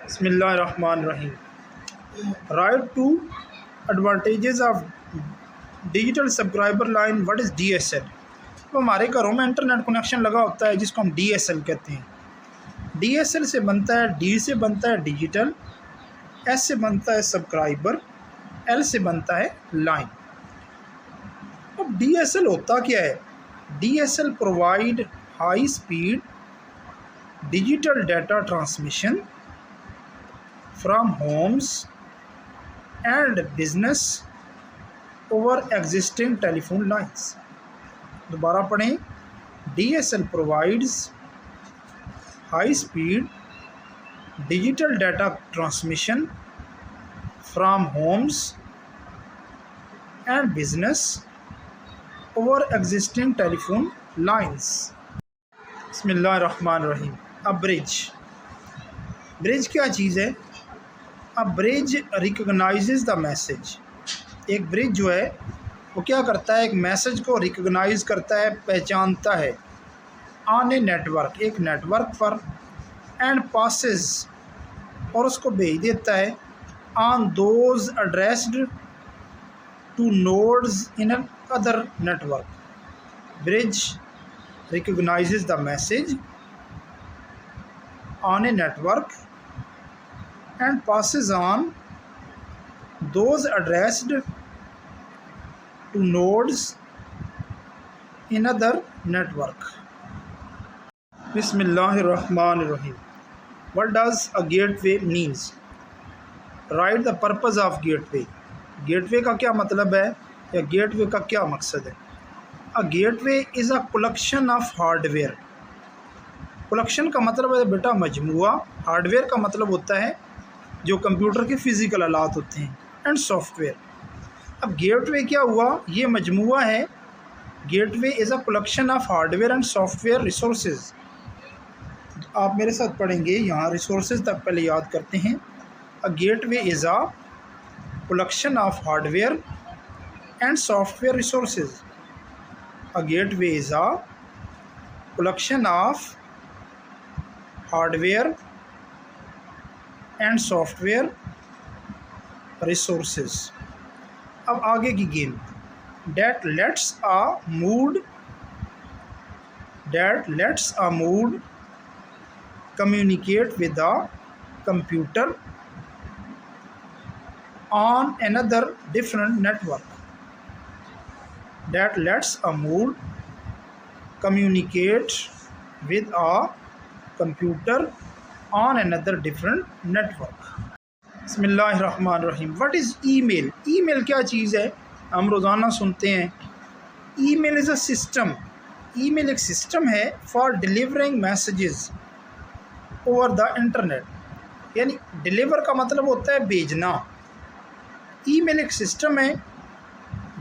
बिस्मिल्लाहिर्रहमानिर्रहीम। Write two advantages of digital subscriber line. What is DSL? तो हमारे घरों में इंटरनेट कनेक्शन लगा होता है जिसको हम DSL कहते हैं। DSL से बनता है, D से बनता है डिजिटल, S से बनता है सब्सक्राइबर, L से बनता है लाइन। अब DSL होता क्या है? DSL provide high speed digital data transmission from homes and business over existing telephone lines। दोबारा पढ़ें। DSL provides high speed digital data transmission from homes and business over existing telephone lines। बिस्मिल्लाहिर्रहमानिर्रहीम। अब bridge क्या चीज़ है? अब bridge recognises the message. एक bridge जो है वो क्या करता है? एक मैसेज को रिकग्नाइज करता है, पहचानता है ऑन ए नेटवर्क, एक नेटवर्क पर, एंड पासेस, और उसको भेज देता है on those addressed two nodes in other network. Bridge recognises the message on a network and passes on those addressed to nodes in other network। Bismillahirrahmanirrahim। What does a gateway means? Write the purpose of gateway। Gateway का क्या मतलब है या gateway का क्या मकसद है? A gateway is a collection of hardware। Collection का मतलब है बेटा मजमुआ, हार्डवेयर का मतलब होता है जो कंप्यूटर के फ़िज़िकल आलात होते हैं, एंड सॉफ्टवेयर। अब गेटवे क्या हुआ? ये मजमुआ है। Gateway is a collection of hardware and software resources. आप मेरे साथ पढ़ेंगे, यहाँ रिसोर्सेज तक पहले याद करते हैं। A gateway is a collection of hardware and software resources. A gateway is a collection of hardware and software resources. अब आगे की game. That let's a mood communicate with the computer on another different network. That let's a mood communicate with a computer on another different network। बिस्मिल्लाहिर्रहमानिर्रहीम। What is email? Email क्या चीज़ है? हम रोज़ाना सुनते हैं। Email is a system. Email एक system है for delivering messages over the internet. यानी डिलीवर का मतलब होता है भेजना। ईमेल एक सिस्टम है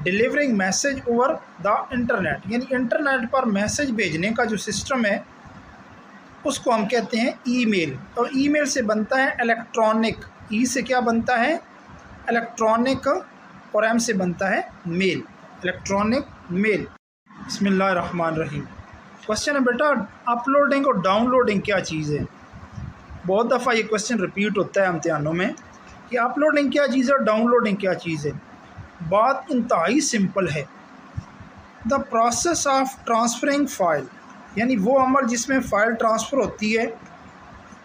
delivering message over the internet, यानी इंटरनेट पर मैसेज भेजने का जो सिस्टम है उसको हम कहते हैं ईमेल। और ईमेल से बनता है इलेक्ट्रॉनिक। ई से क्या बनता है? इलेक्ट्रॉनिक, और एम से बनता है मेल, इलेक्ट्रॉनिक मेल। बिस्मिल्लाहिर्रहमानिर्रहीम। क्वेश्चन है बेटा, अपलोडिंग और डाउनलोडिंग क्या चीज़ है? बहुत दफ़ा ये क्वेश्चन रिपीट होता है इम्तिहानों में कि अपलोडिंग क्या चीज़ है और डाउनलोडिंग क्या चीज़ है। बात इंतहाई सिंपल है। The process of transferring file, यानी वो अमल जिसमें फ़ाइल ट्रांसफ़र होती है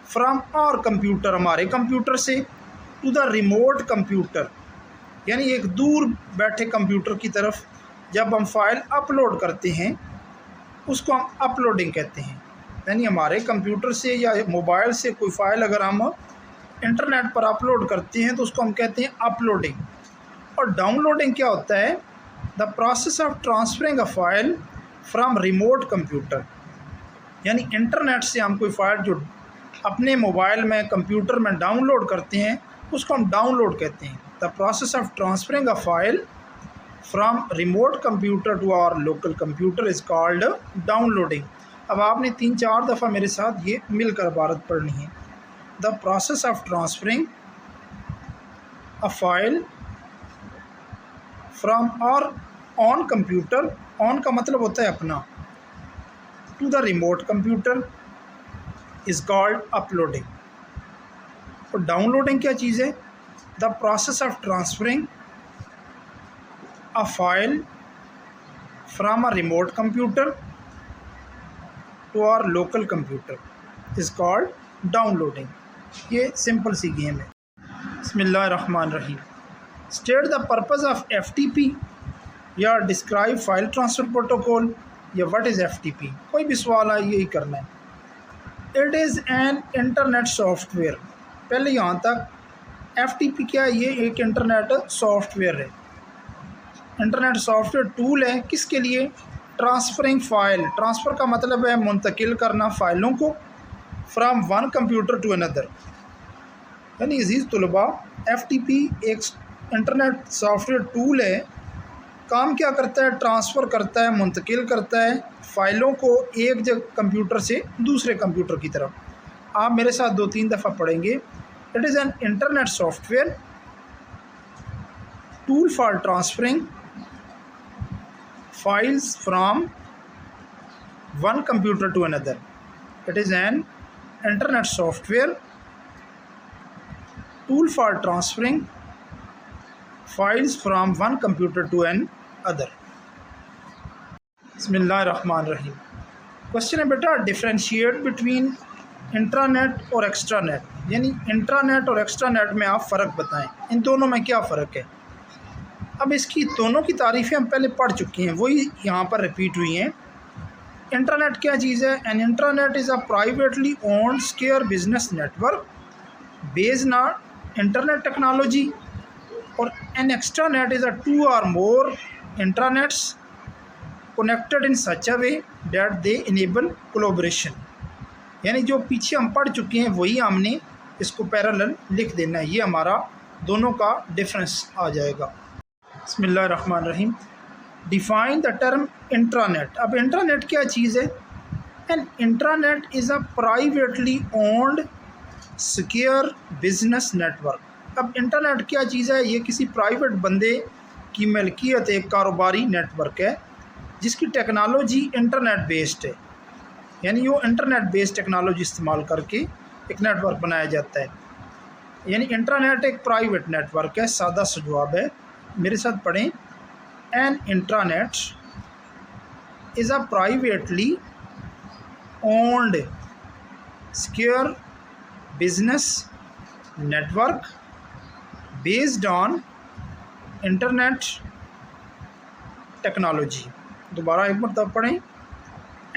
फ्रॉम आवर कंप्यूटर, हमारे कंप्यूटर से, टू द रिमोट कंप्यूटर, यानी एक दूर बैठे कंप्यूटर की तरफ जब हम फ़ाइल अपलोड करते हैं उसको हम अपलोडिंग कहते हैं। यानी हमारे कंप्यूटर से या मोबाइल से कोई फ़ाइल अगर हम इंटरनेट पर अपलोड करते हैं तो उसको हम कहते हैं अपलोडिंग। और डाउनलोडिंग क्या होता है? The process of transferring a file from remote computer, यानी इंटरनेट से हम कोई फ़ाइल जो अपने मोबाइल में, कंप्यूटर में डाउनलोड करते हैं उसको हम डाउनलोड कहते हैं। The process of transferring a file from remote computer to our local computer is called downloading. अब आपने 3-4 दफ़ा मेरे साथ ये मिलकर इबारत पढ़नी है। The process of transferring a file from our own computer, own का मतलब होता है अपना, to the remote computer is called uploading। और डाउनलोडिंग क्या चीज़ है? The process of transferring a file from a remote computer to our local computer is called downloading. ये सिंपल सी गेम है। बिस्मिल्लाहिर्रहमानिर्रहीम। State the purpose of FTP या describe file transfer protocol या व्हाट इज़ FTP। कोई भी सवाल आए यही करना है। It is an internet software. पहले यहाँ तक FTP क्या है? ये एक इंटरनेट सॉफ्टवेयर है। इंटरनेट सॉफ्टवेयर टूल है किसके लिए? Transferring file. ट्रांसफ़र का मतलब है मुंतकिल करना फ़ाइलों को from one computer to another. यानी अज़ीज़ तलबा, FTP एक इंटरनेट सॉफ्टवेयर टूल है। काम क्या करता है? ट्रांसफ़र करता है, मुंतकिल करता है फ़ाइलों को एक जगह कंप्यूटर से दूसरे कंप्यूटर की तरफ। आप मेरे साथ 2-3 दफ़ा पढ़ेंगे। It is an internet software tool for transferring files from one computer to another. It is an internet software tool for transferring files from one computer to another। बिस्मिल्लाहिर्रहमानिर्रहीम। क्वेश्चन है बेटा, डिफ्रेंशिएट बिटवीन इंट्रानेट और extranet. यानी intranet और extranet में आप फ़र्क बताएं, इन दोनों में क्या फ़र्क है। अब इसकी दोनों की तारीफ़ें हम पहले पढ़ चुके हैं, वही यहाँ पर रिपीट हुई हैं। इंट्रानेट क्या चीज़ है? An intranet is a privately owned secure business network based on internet technology. और an extranet is a 2 or more intranets connected in such a way that they enable collaboration। यानी जो पीछे हम पढ़ चुके हैं वही हमने इसको पैरेलल लिख देना है। ये हमारा दोनों का डिफरेंस आ जाएगा। बिस्मिल्लाहिर्रहमानिर्रहीम। Define the term intranet. अब इंट्रानेट क्या चीज़ है? An intranet is a privately owned secure business network. अब इंटरनेट क्या चीज़ है? ये किसी प्राइवेट बंदे की मलकियत एक कारोबारी नेटवर्क है जिसकी टेक्नोलॉजी इंटरनेट बेस्ड है। यानी वो इंटरनेट बेस्ड टेक्नोलॉजी इस्तेमाल करके एक नेटवर्क बनाया जाता है। यानी इंटरनेट एक प्राइवेट नेटवर्क है। सादा सा जवाब है, मेरे साथ पढ़ें। An intranet is a privately owned secure business network based on internet technology. दोबारा एक मरतबा पढ़ें।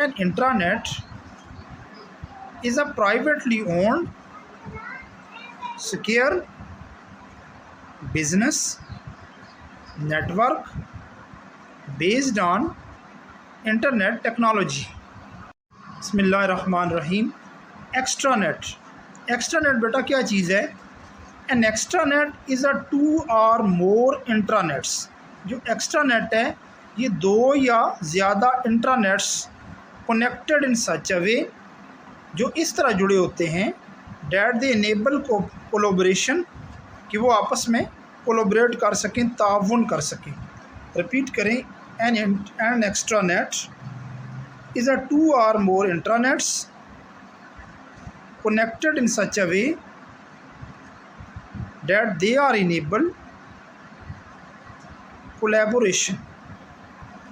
An intranet is a privately owned secure business network based on internet technology. बिस्मिल्लाहिर्रहमानिर्रहीम। एक्स्ट्रानेट। एक्स्ट्रानेट बेटा क्या चीज़ है? An extranet is a 2 or more intranets. जो एक्स्ट्रानेट है ये 2 या ज़्यादा इंट्रानेट्स कनेक्टेड इन सच अ वे, जो इस तरह जुड़े होते हैं डैट दे इनेबल कोलोब्रेशन, कि वो आपस में कोलोबरेट कर सकें, ताउन कर सकें। रिपीट करें। An extranet is a 2 or more intranets connected in such a way that they are enable collaboration।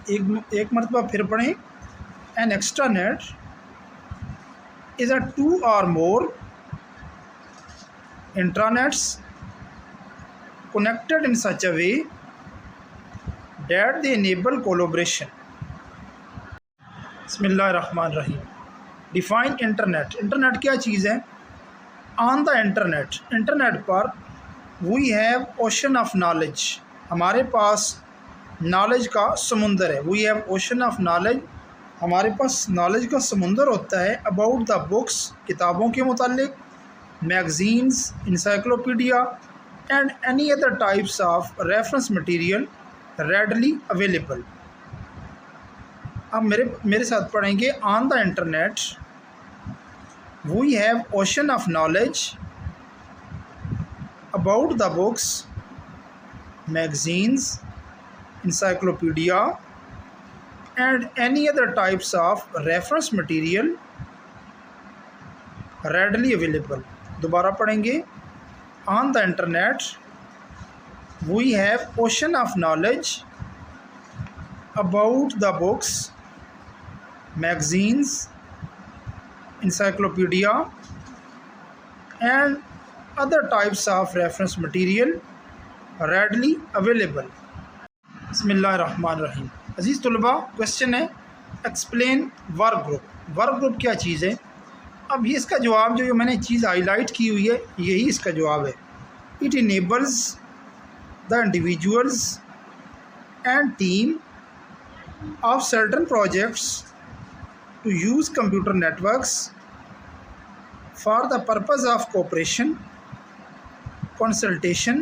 एक मरतबा फिर पढ़ें। An extranet is a 2 or more intranets connected in such a way that they enable collaboration। बिस्मिल्लाहिर्रहमानिर्रहीम। Define internet. Internet क्या चीज़ है? On the internet, internet पर we have ocean of knowledge. हमारे पास नॉलेज का समुंदर है। We have ocean of knowledge, हमारे पास नॉलेज का समुंदर होता है। अबाउट द बुक्स, किताबों के मुतालिक, magazines, encyclopaedia and any other types of reference material readily available. अब मेरे साथ पढ़ेंगे। On the internet we have ocean of knowledge about the books, magazines, encyclopaedia and any other types of reference material readily available. दोबारा पढ़ेंगे। on the internet we have ocean of knowledge about the books, magazines, encyclopedia and other types of reference material readily available. बिस्मिल्लाहिर्रहमानिर्रहीम। अजीज़ तलबा, question है explain work group. Work group क्या चीज़ है? अब ये इसका जवाब जो मैंने चीज़ हाईलाइट की हुई है यही इसका जवाब है। It enables the individuals and team of certain projects to use computer networks for the purpose of cooperation, consultation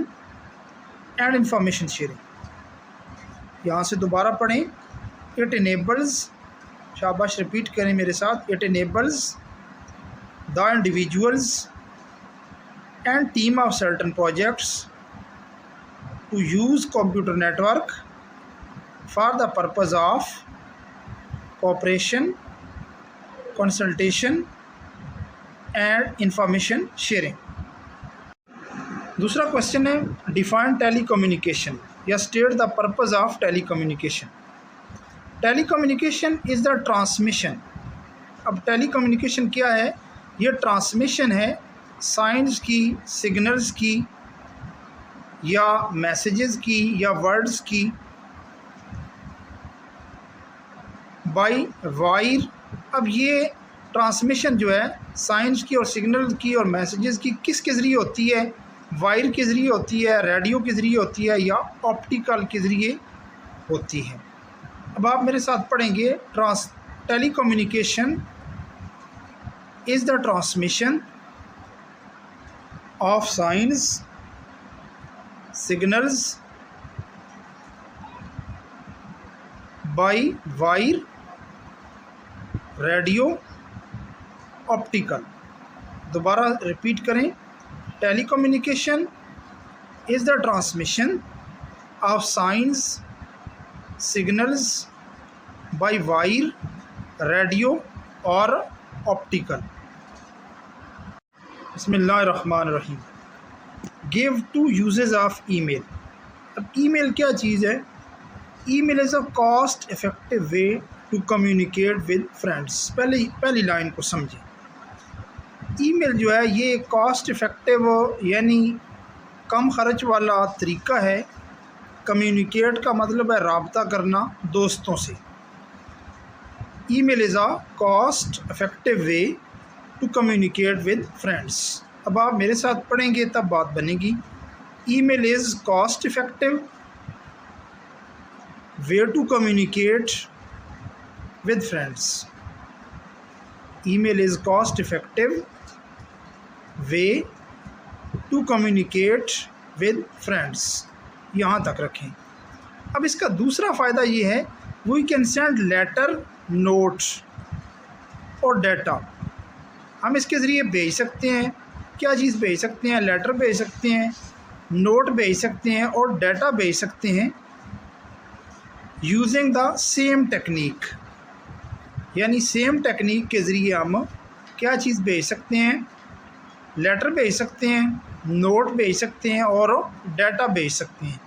and information sharing। यहाँ से दोबारा पढ़ें। It enables, शाबाश रिपीट करें मेरे साथ, it enables the individuals and team of certain projects to use computer network for the purpose of cooperation, consultation and information sharing। दूसरा question है डिफाइन टेलीकम्युनिकेशन या state the purpose of telecommunication. Telecommunication is the transmission. अब telecommunication क्या है? ये transmission है science की, signals की या मैसेजेस की या वर्ड्स की बाई वायर। अब ये ट्रांसमिशन जो है साइंस की और सिग्नल की और मैसेजेस की किसके ज़रिए होती है? वायर के ज़रिए होती है, रेडियो के ज़रिए होती है या ऑप्टिकल के ज़रिए होती है। अब आप मेरे साथ पढ़ेंगे telecommunication is the transmission of science, signals by wire, radio, optical. दोबारा रिपीट करें। Telecommunication is the transmission of science, signals by wire, radio और ऑप्टिकल। बिस्मिल्लाहिर्रहमानिर्रहीम। Give two uses of email. अब ईमेल क्या चीज़ है? Email is a cost effective way to communicate with friends. पहली line को समझें। ईमेल जो है ये कॉस्ट इफ़ेक्टिव यानी कम ख़र्च वाला तरीका है। कम्युनिकेट का मतलब है रब्ता करना दोस्तों से। Email is a cost effective way to communicate with friends. अब आप मेरे साथ पढ़ेंगे तब बात बनेगी। Email is cost effective way to communicate with friends। email is cost effective way to communicate with friends। यहाँ तक रखें। अब इसका दूसरा फ़ायदा ये है we can send letter, notes और डाटा। हम इसके ज़रिए भेज सकते हैं। क्या चीज़ भेज सकते हैं? लेटर भेज सकते हैं, नोट भेज सकते हैं और डाटा भेज सकते हैं यूजिंग द सेम टेक्निक। यानी सेम टेक्निक के ज़रिए हम क्या चीज़ भेज सकते हैं? लेटर भेज सकते हैं, नोट भेज सकते हैं और डाटा भेज सकते हैं।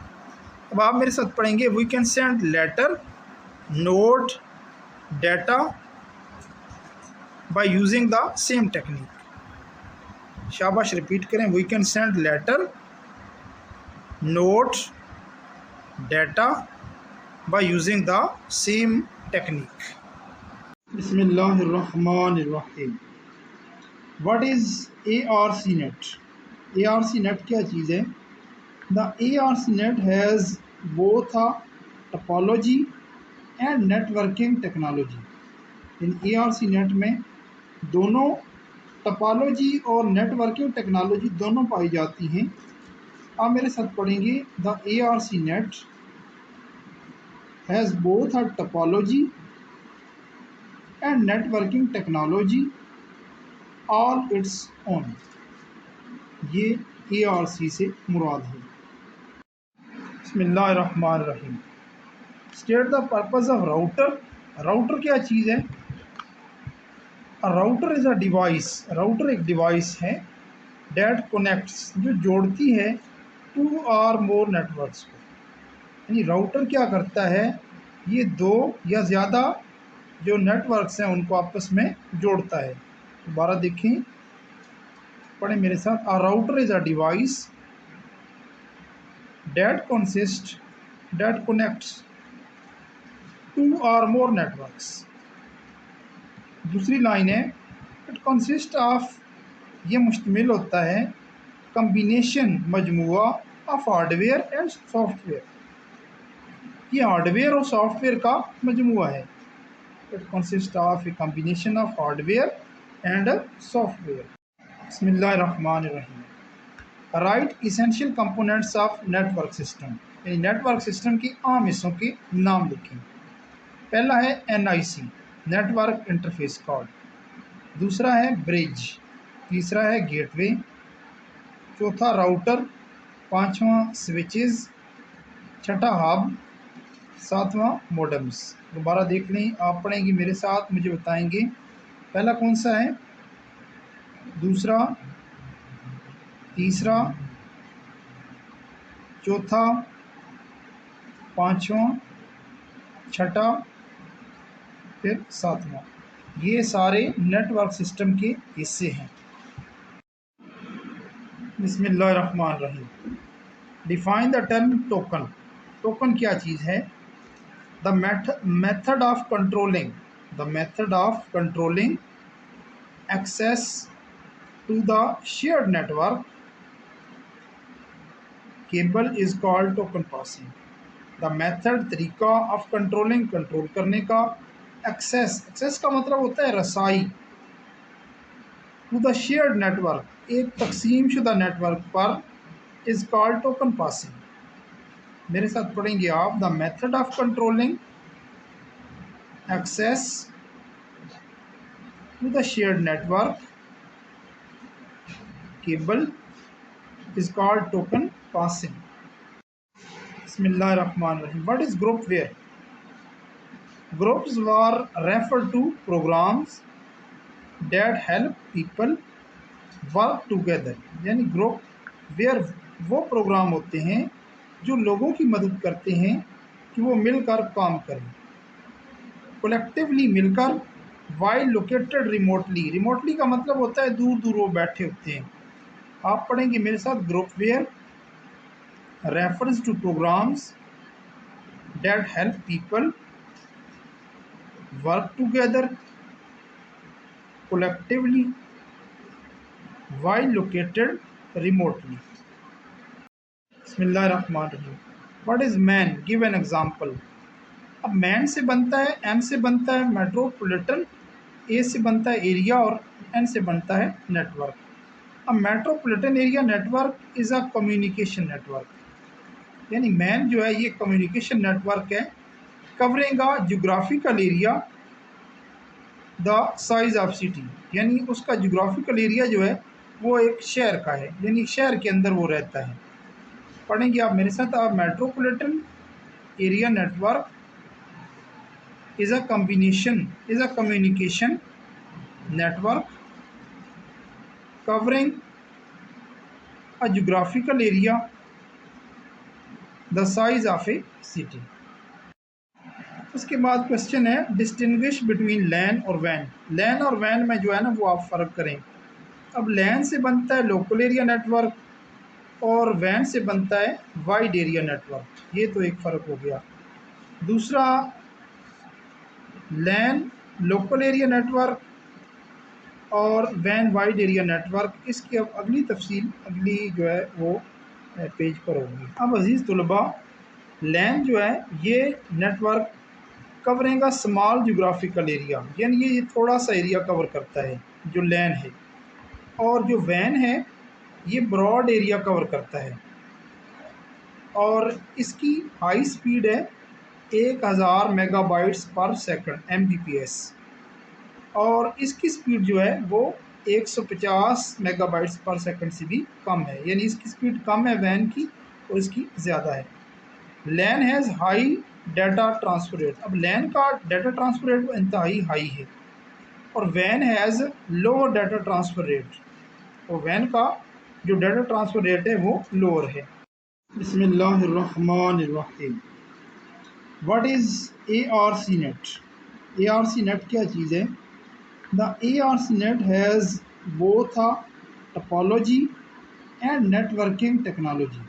अब आप मेरे साथ पढ़ेंगे we can send letter, note, data by using the same technique. शाबाश रिपीट करें। We can send letter, note, data by using the same technique. बिस्मिल्लाहिर्रहमानिर्रहीम। What is ARCnet? ARCnet क्या चीज़ है? The ARCnet has both a topology and networking technology. In ARCnet में दोनों topology और networking technology दोनों पाई जाती हैं। आप मेरे साथ पढ़ेंगे the ARCnet has both a topology and networking technology all its own। ये ARC से मुराद है। बिस्मिल्लाहिर्रहमानिर्रहीम। State the purpose of router. Router क्या चीज़ है? Router is a device. Router एक डिवाइस है डेट कनेक्ट्स, जो जोड़ती है 2 और मोर नेटवर्क्स को। यानी राउटर क्या करता है, ये 2 या ज़्यादा जो नेटवर्क्स हैं उनको आपस में जोड़ता है। दोबारा देखें, पढ़ें मेरे साथ। A router is a device that connects 2 or more networks. दूसरी लाइन है, इट कंसिस्ट ऑफ, ये मुश्तमिल होता है, कम्बिनेशन, मजमुआ ऑफ हार्डवेयर एंड सॉफ्टवेयर। ये हार्डवेयर और सॉफ्टवेयर का मजमुआ है। It consist of a combination of hardware and software. बिस्मिल्लाहिर्रहमानिर्रहीम। Write essential components of network system, यानी नेटवर्क सिस्टम की आम हिस्सों के नाम लिखें। पहला है NIC, नेटवर्क इंटरफेस कार्ड। दूसरा है ब्रिज। तीसरा है गेटवे। चौथा राउटर। पांचवा स्विचेस। छठा हब। सातवां मोडेम्स। दोबारा देख लें, आप पढ़ेंगे मेरे साथ, मुझे बताएंगे पहला कौन सा है, दूसरा, तीसरा, चौथा, पांचवा, छठा, फिर सातवां। ये सारे नेटवर्क सिस्टम के हिस्से हैं। बिस्मिल्लाहिर्रहमानिर्रहीम। Define the term token. Token क्या चीज़ है? The method of controlling access to the shared network cable is called token passing. The method, तरीका, ऑफ कंट्रोलिंग, कंट्रोल करने का, एक्सेस का मतलब होता है रसाई, टू द शेयर्ड नेटवर्क, एक तकसीम शुदा नेटवर्क पर, इज कॉल्ड टोकन पासिंग। मेरे साथ पढ़ेंगे आप। The method of controlling access to the shared network cable is called token passing. बिस्मिल्लाहिर्रहमानिर्रहीम। What is groupware? Groupware refer to programs that help people work together. यानी groupware वो program होते हैं जो लोगों की मदद करते हैं कि वो मिलकर काम करें, कलेक्टिवली मिलकर, वाइल लोकेटेड रिमोटली। रिमोटली का मतलब होता है दूर दूर वो बैठे होते हैं। आप पढ़ेंगे मेरे साथ। Groupware refers to programs that help people work together collectively while located remotely. बिस्मिल्लाहिर्रहमानिर्रहीम। What is MAN? Give an example. अब मैन से बनता है, एम से बनता है मेट्रोपॉलिटन, ए से बनता है एरिया और एन से बनता है नेटवर्क। अब metropolitan area network is a communication network. यानी मैन जो है ये कम्युनिकेशन नेटवर्क है, covering a geographical area the size of city. यानी उसका जोग्राफिकल एरिया जो है वो एक शहर का है, यानी शहर के अंदर वो रहता है। पढ़ेंगे आप मेरे साथ। आप metropolitan area network is a communication network covering a geographical area the size of A city. उसके बाद क्वेश्चन है, डिस्टिंग्विश बिटवीन लैन और वैन। लैन और वैन में जो है ना वो आप फ़र्क करें। अब लैन से बनता है लोकल एरिया नेटवर्क और वैन से बनता है वाइड एरिया नेटवर्क। ये तो एक फ़र्क हो गया। दूसरा, लैन लोकल एरिया नेटवर्क और वैन वाइड एरिया नेटवर्क, इसकी अब अगली तफसील अगली जो है वो पेज पर होगी। अब अजीज़ तलबा, लैन जो है ये network covering a small geographical area, यानी ये थोड़ा सा एरिया कवर करता है जो लैन है। और जो वैन है ये ब्रॉड एरिया कवर करता है और इसकी हाई स्पीड है 1000 मेगाबाइट्स पर सेकंड MBPS, और इसकी स्पीड जो है वो 150 मेगाबाइट्स पर सेकंड से भी कम है। यानी इसकी स्पीड कम है वैन की और इसकी ज़्यादा है। LAN has high data transfer rate. अब लैन का डाटा ट्रांसफर रेट वो इंतहाई हाई है और वैन has lower data transfer rate, और वैन का जो डाटा ट्रांसफ़र रेट है वो लोअर है। बिस्मिल्लाहिर्रहमानिर्रहीम। What is ARC net? ARC net क्या चीज़ है? The ARC net has both a topology and networking technology.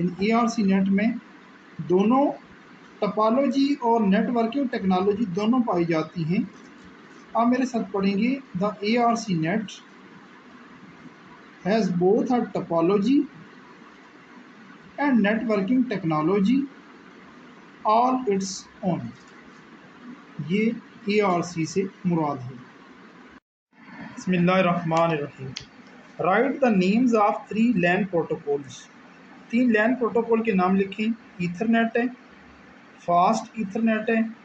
In ARC net में दोनों टोपोलॉजी और नेटवर्किंग टेक्नोलॉजी दोनों पाई जाती हैं। आप मेरे साथ पढ़ेंगे, the ARC net has both a topology and networking technology all its own. ये ARC से मुराद है। बिस्मिल्लाहिर्रहमानिर्रहीम। Write the names of 3 LAN protocols. 3 LAN protocol के नाम लिखें। ईथरनेट है, फास्ट ईथरनेट है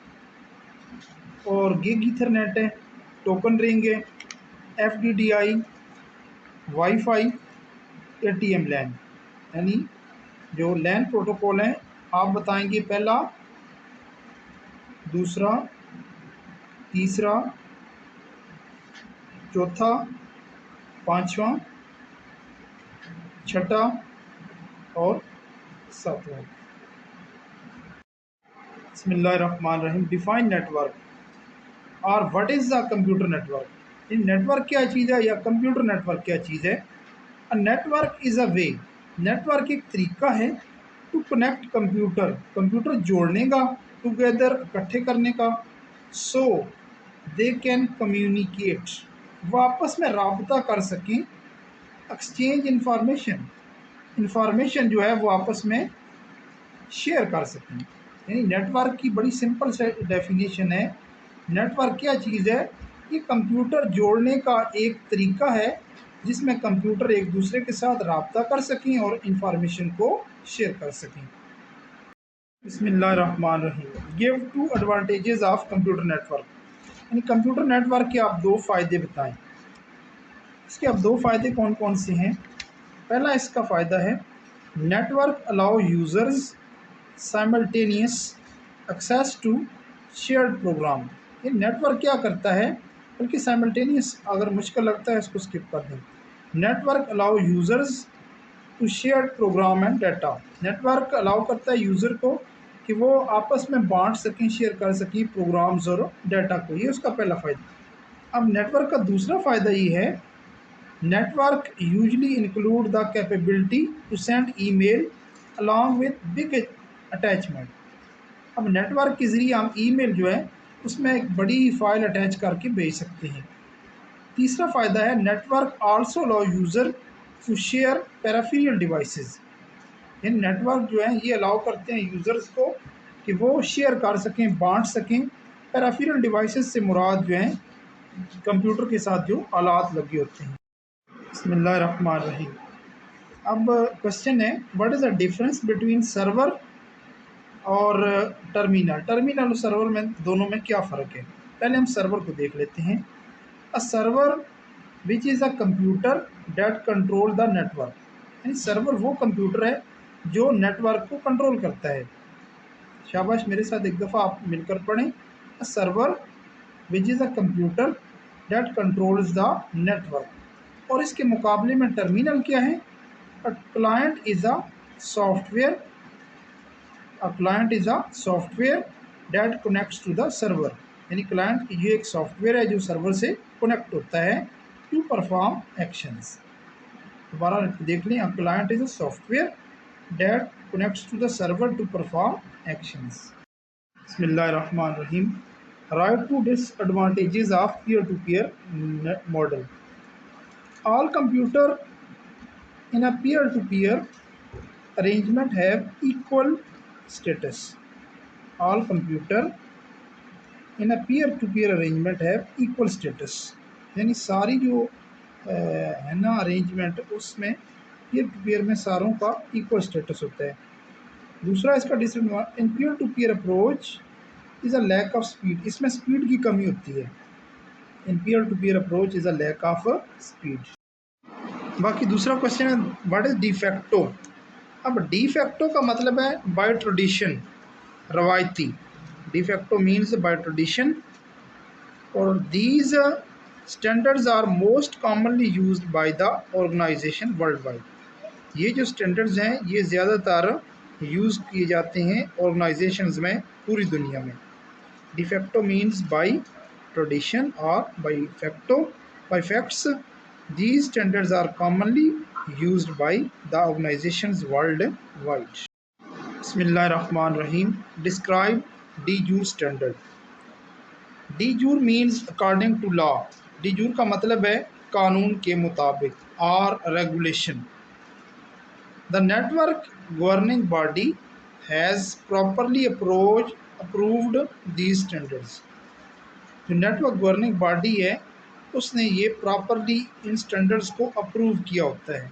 और गिग ईथरनेट है, टोकन रिंग है, FDDI, वाईफाई, ATM लैन। यानी जो लैन प्रोटोकॉल हैं आप बताएंगे पहला, दूसरा, तीसरा, चौथा, पांचवा, छठा और सातवां। बिस्मिल्लाहिर्रहमानिर्रहीम। डिफाइन नेटवर्क और what is the computer network. ये नेटवर्क क्या चीज़ है या कंप्यूटर नेटवर्क क्या चीज़ है? A network is a way, network एक तरीका है टू कनेक्ट कंप्यूटर, कंप्यूटर जोड़ने का, टुगेदर इकट्ठे करने का, सो दे कैन कम्युनिकेट, वो आपस में राबता कर सकें, एक्सचेंज इंफॉर्मेशन, इंफॉर्मेशन जो है वो आपस में शेयर कर सकें। यानी नेटवर्क की बड़ी सिंपल से डेफिनेशन है। नेटवर्क क्या चीज़ है? ये कंप्यूटर जोड़ने का एक तरीका है जिसमें कंप्यूटर एक दूसरे के साथ राब्ता कर सकें और इंफॉर्मेशन को शेयर कर सकें। बिस्मिल्लाहिर्रहमानिर्रहीम। Give 2 advantages of computer network. यानी कंप्यूटर नेटवर्क के आप 2 फ़ायदे बताएं। इसके अब 2 फ़ायदे कौन कौन से हैं? पहला इसका फ़ायदा है, network allow users simultaneous access to shared program. ये नेटवर्क क्या करता है, बल्कि साइमल्टेनियस अगर मुश्किल लगता है इसको स्किप कर दें। Network allow users to shared program and data. Network allow करता है यूज़र को कि वो आपस में बांट सकें, शेयर कर सकें प्रोग्राम्स और डाटा को। ये उसका पहला फ़ायदा। अब नेटवर्क का दूसरा फ़ायदा ये है, network usually include the capability to send email along with big attachment. अब नेटवर्क के ज़रिए हम ईमेल जो है उसमें एक बड़ी फ़ाइल अटैच करके भेज सकते हैं। तीसरा फ़ायदा है, network also allow user to share peripheral devices. ये नेटवर्क जो है ये अलाउ करते हैं यूज़र्स को कि वो शेयर कर सकें, बांट सकें। पेरिफेरल डिवाइसेस से मुराद जो है कंप्यूटर के साथ जो आलात लगे होते हैं। बिस्मिल्लाहिर्रहमानिर्रहीम। अब क्वेश्चन है, what is the difference between server और टर्मिनल? टर्मिनल और सर्वर में दोनों में क्या फ़र्क है? पहले हम सर्वर को देख लेते हैं। A server which is a computer that control the network. यानी सर्वर वो कंप्यूटर है जो नेटवर्क को कंट्रोल करता है। शाबाश, मेरे साथ एक दफ़ा आप मिलकर पढ़ें। A server which is a computer that controls the network. और इसके मुकाबले में टर्मिनल क्या है? A client is a software, a client is a software that connects to the server. यानी क्लाइंट ये एक सॉफ्टवेयर है जो सर्वर से कनेक्ट होता है टू परफॉर्म एक्शंस। दोबारा देख लें, a client is a software that connects to the server to perform actions. बिस्मिल्लाहिर्रहमानिर्रहीम। Write two disadvantages of peer to peer model. All computer in a peer-to-peer arrangement have equal status. All computer in a peer-to-peer arrangement have equal status. यानी सारी जो है ना arrangement उसमें peer to peer में सारों का इक्वल स्टेटस होता है। दूसरा इसका disadvantage, in peer to peer approach is a lack of speed. इसमें स्पीड की कमी होती है। In peer to peer approach is a lack of speed. बाकी दूसरा क्वेश्चन है, व्हाट इज़ डिफेक्टो। अब डिफेक्टो का मतलब है बाय ट्रेडिशन, रवायती। De facto means by tradition. और these standards are most commonly used by the organisation world wide. ये जो स्टैंडर्ड्स हैं ये ज़्यादातर यूज़ किए जाते हैं ऑर्गेनाइजेशंस में पूरी दुनिया में। डिफेक्टो मीन्स बाई ट्रेडिशन और by facto by facts. These standards are commonly used by the organisations world wide. बिस्मिल्लाहिर्रहमानिर्रहीम। Describe de jure standard. De jure means according to law. De jure का मतलब है कानून के मुताबिक और regulation. The network governing body has properly approved these standards। जो network governing body है उसने ये प्रॉपरली इन स्टैंडर्ड्स को अप्रूव किया होता है।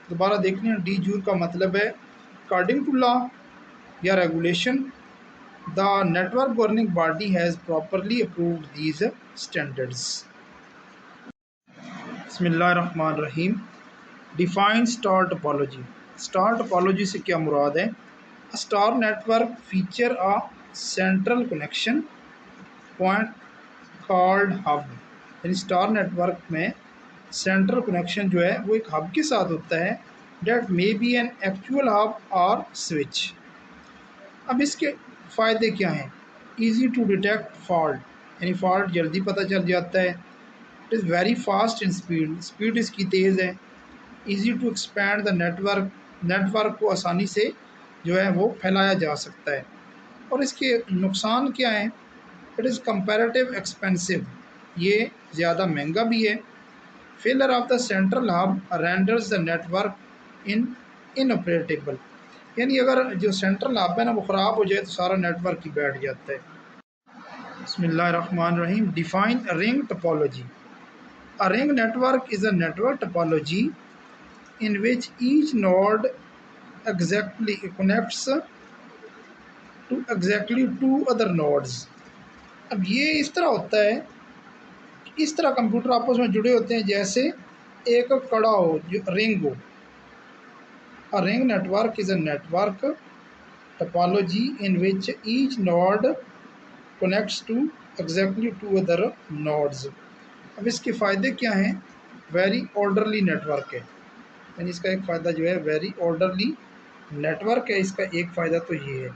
दोबारा देखने, डी जूर का मतलब है अकॉर्डिंग टू लॉ या regulation. The network governing body has properly approved these standards. बिस्मिल्लाहिर्रहमानिर्रहीम। Define star topology. Star topology से क्या मुराद है? A star network feature a central connection point called hub। यानी स्टार नेटवर्क में सेंट्रल कनेक्शन जो है वो एक हब के साथ होता है। That may be an actual hub और स्विच। अब इसके फ़ायदे क्या हैं? ईजी टू डिटेक्ट फॉल्ट, यानी फॉल्ट जल्दी पता चल जाता है। It is very fast in speed, speed इसकी तेज़ है। Easy to expand the network, network को आसानी से जो है वो फैलाया जा सकता है। और इसके नुकसान क्या हैं? इट इज़ कंपैरेटिव एक्सपेंसिव, ये ज़्यादा महंगा भी है। Failure of the central hub renders the network inoperable, यानी अगर जो सेंट्रल हब है ना वो ख़राब हो जाए तो सारा नेटवर्क ही बैठ जाता है। बिस्मिल्लाहिर्रहमानिर्रहीम। Define ring topology. A ring network is a network topology in which each node exactly connects to exactly two other nodes। अब ये इस तरह होता है, इस तरह कंप्यूटर आपस में जुड़े होते हैं जैसे एक कड़ा हो, जो रिंग हो। A ring network is a network topology in which each node connects to exactly two other nodes. अब इसके फ़ायदे क्या हैं? वेरी ऑर्डरली नेटवर्क है, यानी इसका एक फ़ायदा जो है वेरी ऑर्डरली नेटवर्क है, इसका एक फ़ायदा तो ये है।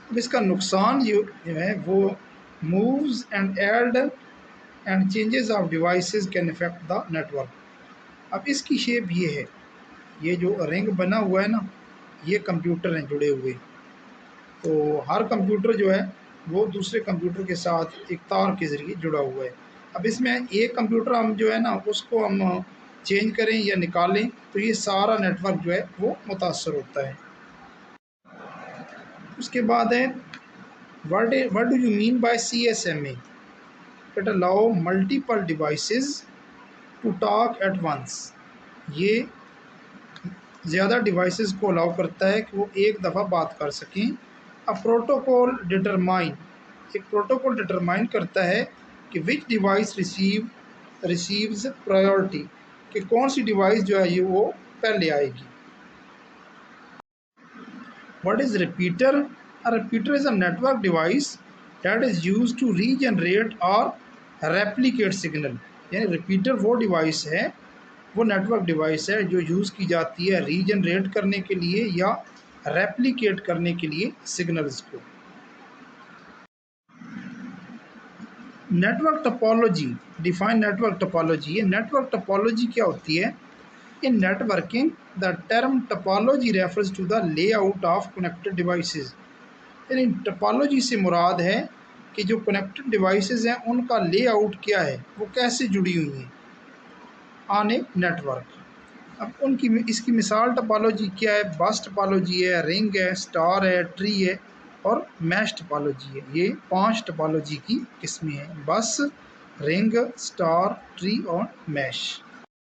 अब इसका नुकसान जो है वो moves and add and changes of devices can affect the network. अब इसकी शेप ये है, ये जो रिंग बना हुआ है ना, ये कंप्यूटर हैं जुड़े हुए। तो हर कंप्यूटर जो है वो दूसरे कंप्यूटर के साथ एक तार के ज़रिए जुड़ा हुआ है। अब इसमें एक कंप्यूटर हम जो है ना उसको हम चेंज करें या निकालें तो ये सारा नेटवर्क जो है वो मुतासर होता है। उसके बाद है what do you mean by CSMA। It allow multiple devices to talk at once. ये ज़्यादा डिवाइसेस को अलाउ करता है कि वो एक दफ़ा बात कर सकें। अ प्रोटोकॉल डिटरमाइन, एक प्रोटोकॉल डिटरमाइन करता है कि विच डिवाइस रिसीव्स प्रायोरिटी, कि कौन सी डिवाइस जो है ये वो पहले आएगी। What is repeater? A repeater is a network device that is used to regenerate or replicate signal। यानी रिपीटर वो डिवाइस है, वो नेटवर्क डिवाइस है जो यूज़ की जाती है रीजनरेट करने के लिए या रेप्लिकेट करने के लिए सिग्नल्स को। Network topology. Define network topology. ये नेटवर्क टोपोलॉजी क्या होती है? In networking, the term topology refers to the layout of connected devices। यानी टोपोलॉजी से मुराद है कि जो कनेक्टेड डिवाइसेस हैं उनका लेआउट क्या है, वो कैसे जुड़ी हुई हैं ऑन ए नेटवर्क। अब उनकी इसकी मिसाल टोपोलॉजी क्या है? बस टोपोलॉजी है, रिंग है, स्टार है, ट्री है और मैश टोपोलॉजी है। ये 5 टोपोलॉजी की किस्में हैं: बस, रिंग, स्टार, ट्री और मैश।